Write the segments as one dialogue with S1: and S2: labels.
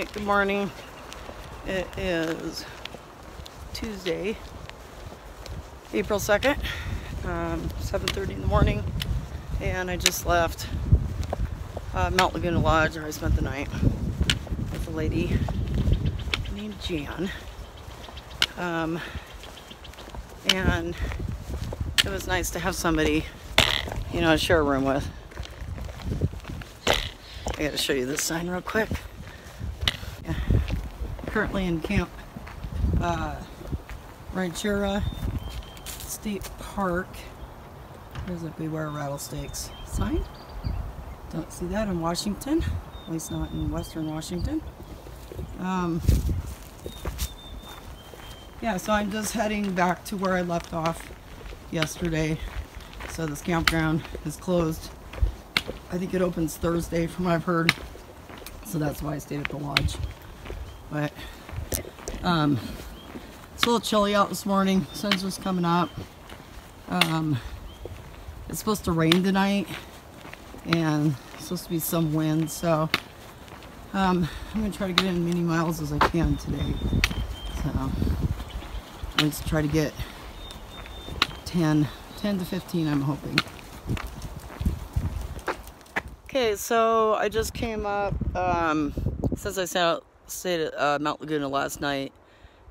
S1: Alright, good morning. It is Tuesday, April 2nd, 7:30 in the morning, and I just left Mount Laguna Lodge, where I spent the night with a lady named Jan. And it was nice to have somebody, to share a room with. I gotta show you this sign real quick. Yeah. Currently in Camp Ranchera State Park. There's a beware rattlesnakes sign. Don't see that in Washington, at least not in Western Washington. Yeah, so I'm just heading back to where I left off yesterday. So this campground is closed. I think it opens Thursday from what I've heard. So that's why I stayed at the lodge. But it's a little chilly out this morning. Sun's just coming up. It's supposed to rain tonight, and it's supposed to be some wind. So I'm gonna try to get in as many miles as I can today. So let's try to get 10 to 15, I'm hoping. Okay, so I just came up, since I stayed at Mount Laguna last night,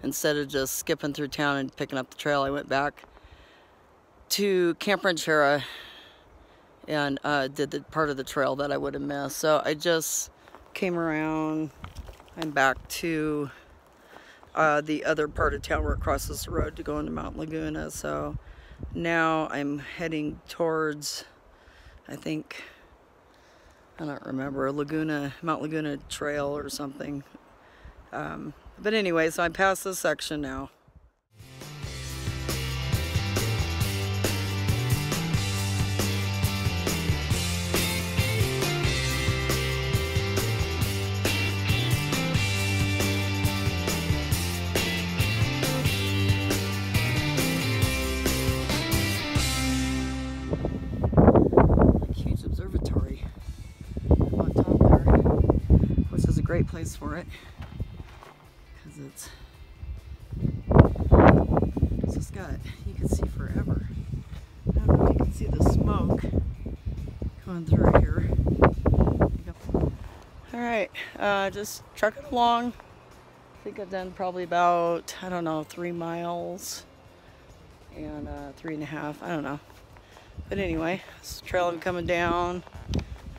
S1: instead of just skipping through town and picking up the trail, I went back to Camp Ranchera and did the part of the trail that I would have missed. So I just came around. I'm back to the other part of town where it crosses the road to go into Mount Laguna. So now I'm heading towards, I don't remember, Mount Laguna Trail or something. But anyway, so I'm past this section now. Huge observatory on top there, which is a great place for it. It's just you can see forever. I don't know if you can see the smoke coming through here. Alright, just trucking along. I think I've done probably about, 3 miles and 3.5, I don't know. But anyway, this is the trail I'm coming down,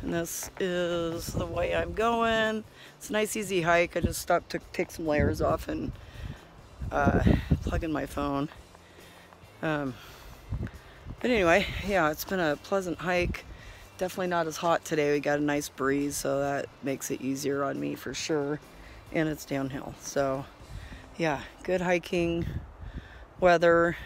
S1: and this is the way I'm going. It's a nice easy hike. I just stopped to take some layers off and plug in my phone. But anyway, yeah, it's been a pleasant hike. Definitely not as hot today. We got a nice breeze, so that makes it easier on me for sure. And it's downhill. So yeah, good hiking weather.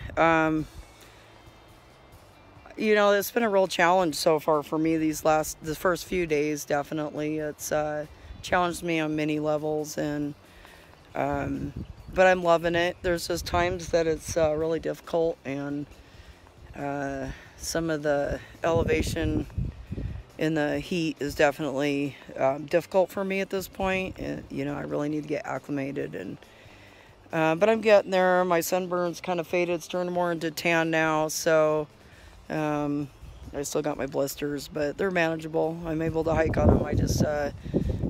S1: It's been a real challenge so far for me the first few days. Definitely, it's challenged me on many levels, and but I'm loving it. There's just times that it's really difficult, and some of the elevation in the heat is definitely difficult for me at this point. And, I really need to get acclimated, and but I'm getting there. My sunburn's kind of faded. It's turning more into tan now, so I still got my blisters, but they're manageable. I'm able to hike on them.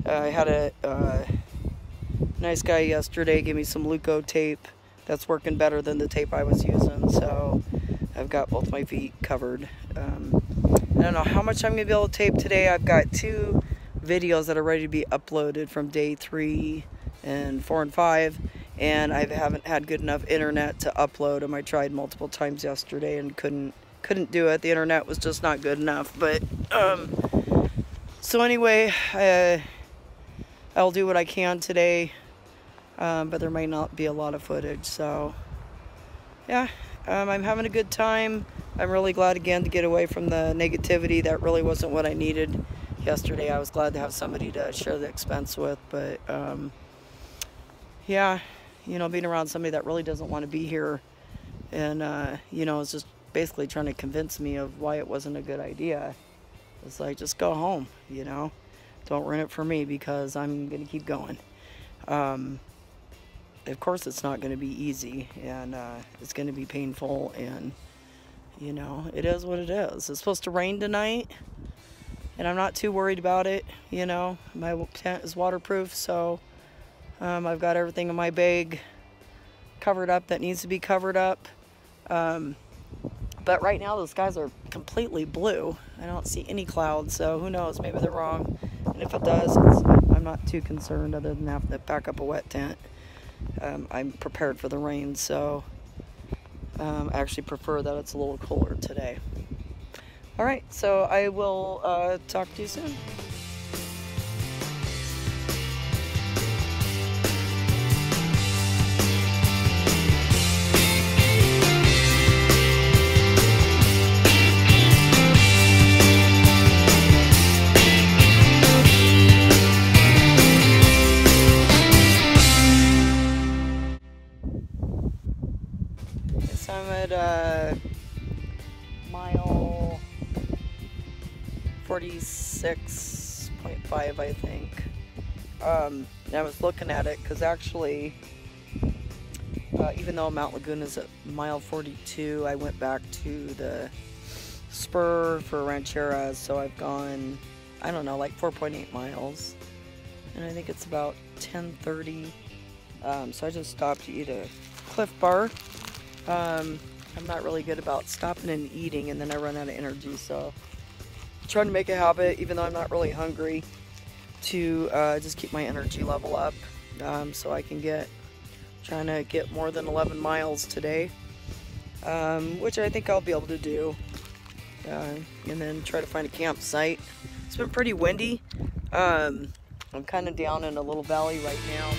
S1: I had a nice guy yesterday give me some Luco tape that's working better than the tape I was using, so I've got both my feet covered. I don't know how much I'm gonna be able to tape today. I've got 2 videos that are ready to be uploaded from day 3 and 4 and 5, and I haven't had good enough internet to upload them. I tried multiple times yesterday and couldn't do it. The internet was just not good enough. But so anyway, I'll do what I can today, but there might not be a lot of footage. So yeah, I'm having a good time. I'm really glad again to get away from the negativity. That really wasn't what I needed yesterday. I was glad to have somebody to share the expense with, but yeah, being around somebody that really doesn't want to be here, and is just basically trying to convince me of why it wasn't a good idea. It's like, just go home, Don't ruin it for me, because I'm gonna keep going. Of course, it's not going to be easy, and it's going to be painful, and you know, it is what it is. It's supposed to rain tonight, and I'm not too worried about it. You know, my tent is waterproof, so I've got everything in my bag covered up that needs to be covered up. But right now the skies are completely blue. I don't see any clouds, so who knows, maybe they're wrong. And if it does, I'm not too concerned other than having to pack up a wet tent. I'm prepared for the rain, so I actually prefer that it's a little cooler today. All right, so I will talk to you soon. So I'm at mile 46.5, I think. And I was looking at it because actually, even though Mount Laguna is at mile 42, I went back to the spur for Rancheras, so I've gone, I don't know, like 4.8 miles. And I think it's about 10:30. So I just stopped to eat a Cliff Bar. I'm not really good about stopping and eating, and then I run out of energy, so I'm trying to make a habit, even though I'm not really hungry, to just keep my energy level up, so I can trying to get more than 11 miles today, which I think I'll be able to do, and then try to find a campsite. It's been pretty windy. I'm kind of down in a little valley right now.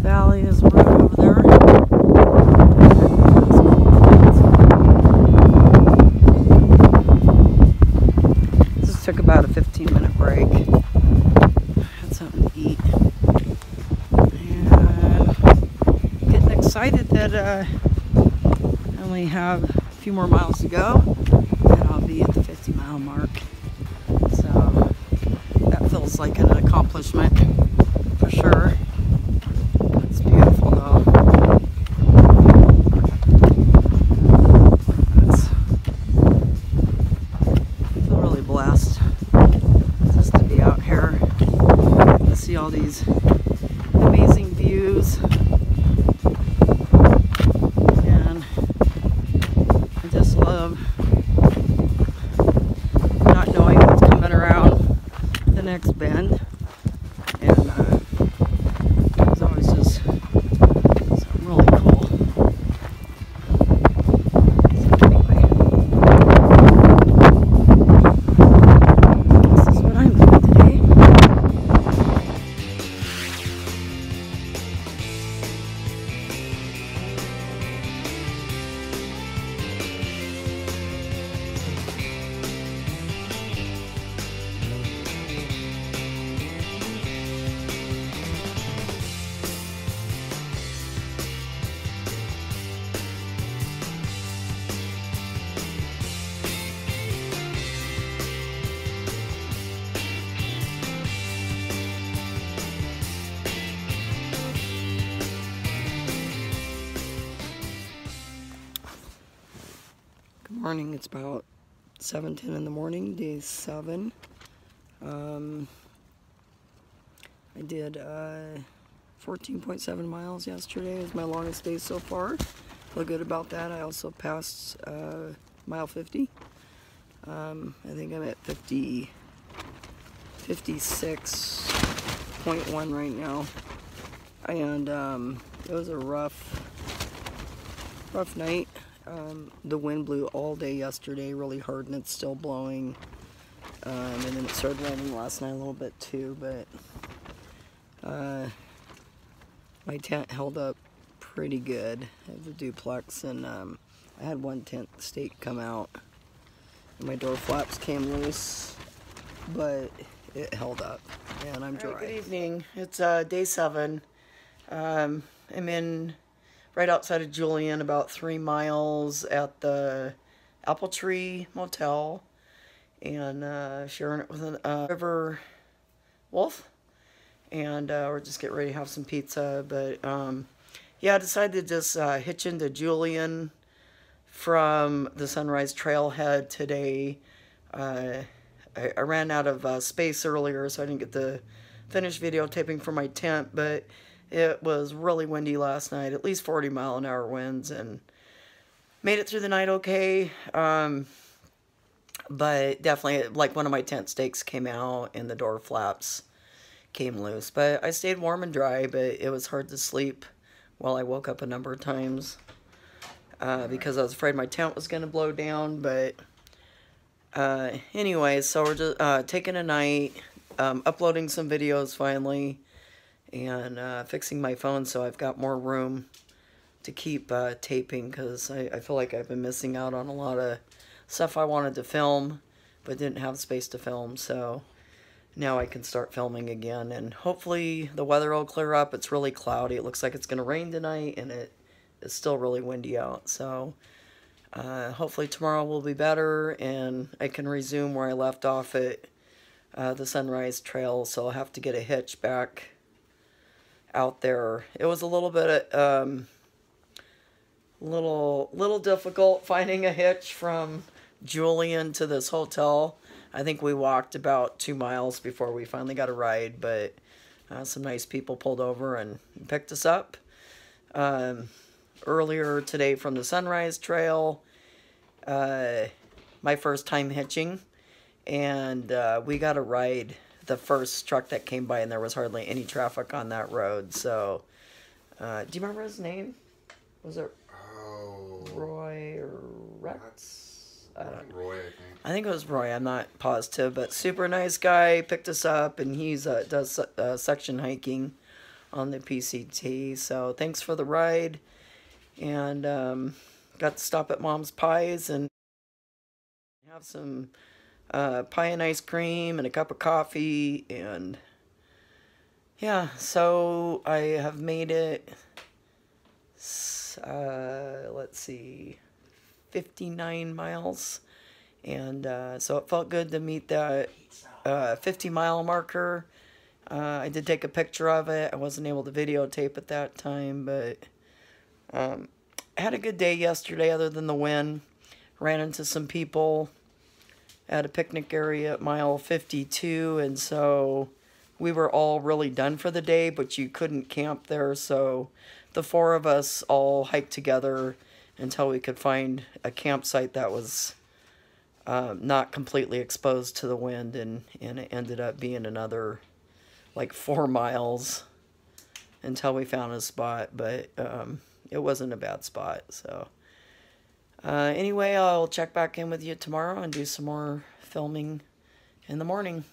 S1: Valley is right over there. Just took about a 15-minute break. Had something to eat. And getting excited that I only have a few more miles to go, and I'll be at the 50-mile mark. So that feels like an accomplishment for sure. All these amazing views, and I just love not knowing what's coming around the next bend, and it's always just something really cool. So anyway, this is what I'm doing today. Morning, it's about 7:10 in the morning, day 7. I did 14.7 miles yesterday. It was my longest day so far. Feel good about that. I also passed mile 50. I think I'm at 56.1 right now. And it was a rough night. The wind blew all day yesterday really hard, and it's still blowing. And then it started raining last night a little bit too, but my tent held up pretty good. I have the duplex, and I had one tent stake come out, and my door flaps came loose, but it held up, and I'm dry. Right, good evening. It's day 7. I'm in right outside of Julian, about 3 miles at the Apple Tree Motel, and sharing it with a river wolf. And we're just getting ready to have some pizza. But yeah, I decided to just hitch into Julian from the Sunrise Trailhead today. I ran out of space earlier, so I didn't get to finish videotaping for my tent, but it was really windy last night, at least 40-mile-an-hour winds, and made it through the night okay. But definitely, like, one of my tent stakes came out and the door flaps came loose. But I stayed warm and dry, but it was hard to sleep while I woke up a number of times because I was afraid my tent was going to blow down. But anyway, so we're just taking a night, uploading some videos finally, and fixing my phone so I've got more room to keep taping, because I feel like I've been missing out on a lot of stuff I wanted to film but didn't have space to film. So now I can start filming again, and hopefully the weather will clear up. It's really cloudy. It looks like it's going to rain tonight, and it is still really windy out. So hopefully tomorrow will be better, and I can resume where I left off at the Sunrise Trail. So I'll have to get a hitch back out there. It was a little bit little difficult finding a hitch from Julian to this hotel. I think we walked about 2 miles before we finally got a ride, but some nice people pulled over and picked us up. Earlier today from the Sunrise Trail, my first time hitching, and we got a ride the first truck that came by, and there was hardly any traffic on that road. So do you remember his name? Was it Roy or Rex?
S2: Roy, I think.
S1: I think it was Roy. I'm not positive, but super nice guy. Picked us up, and he's does section hiking on the PCT. So thanks for the ride, and got to stop at Mom's Pies and have some pie and ice cream and a cup of coffee, and yeah. So I have made it. Let's see, 59 miles, and so it felt good to meet that 50-mile marker. I did take a picture of it. I wasn't able to videotape at that time, but I had a good day yesterday other than the wind. Ran into some people at a picnic area at mile 52, and so we were all really done for the day, but you couldn't camp there, so the 4 of us all hiked together until we could find a campsite that was not completely exposed to the wind, and it ended up being another like 4 miles until we found a spot, but it wasn't a bad spot. So anyway, I'll check back in with you tomorrow and do some more filming in the morning.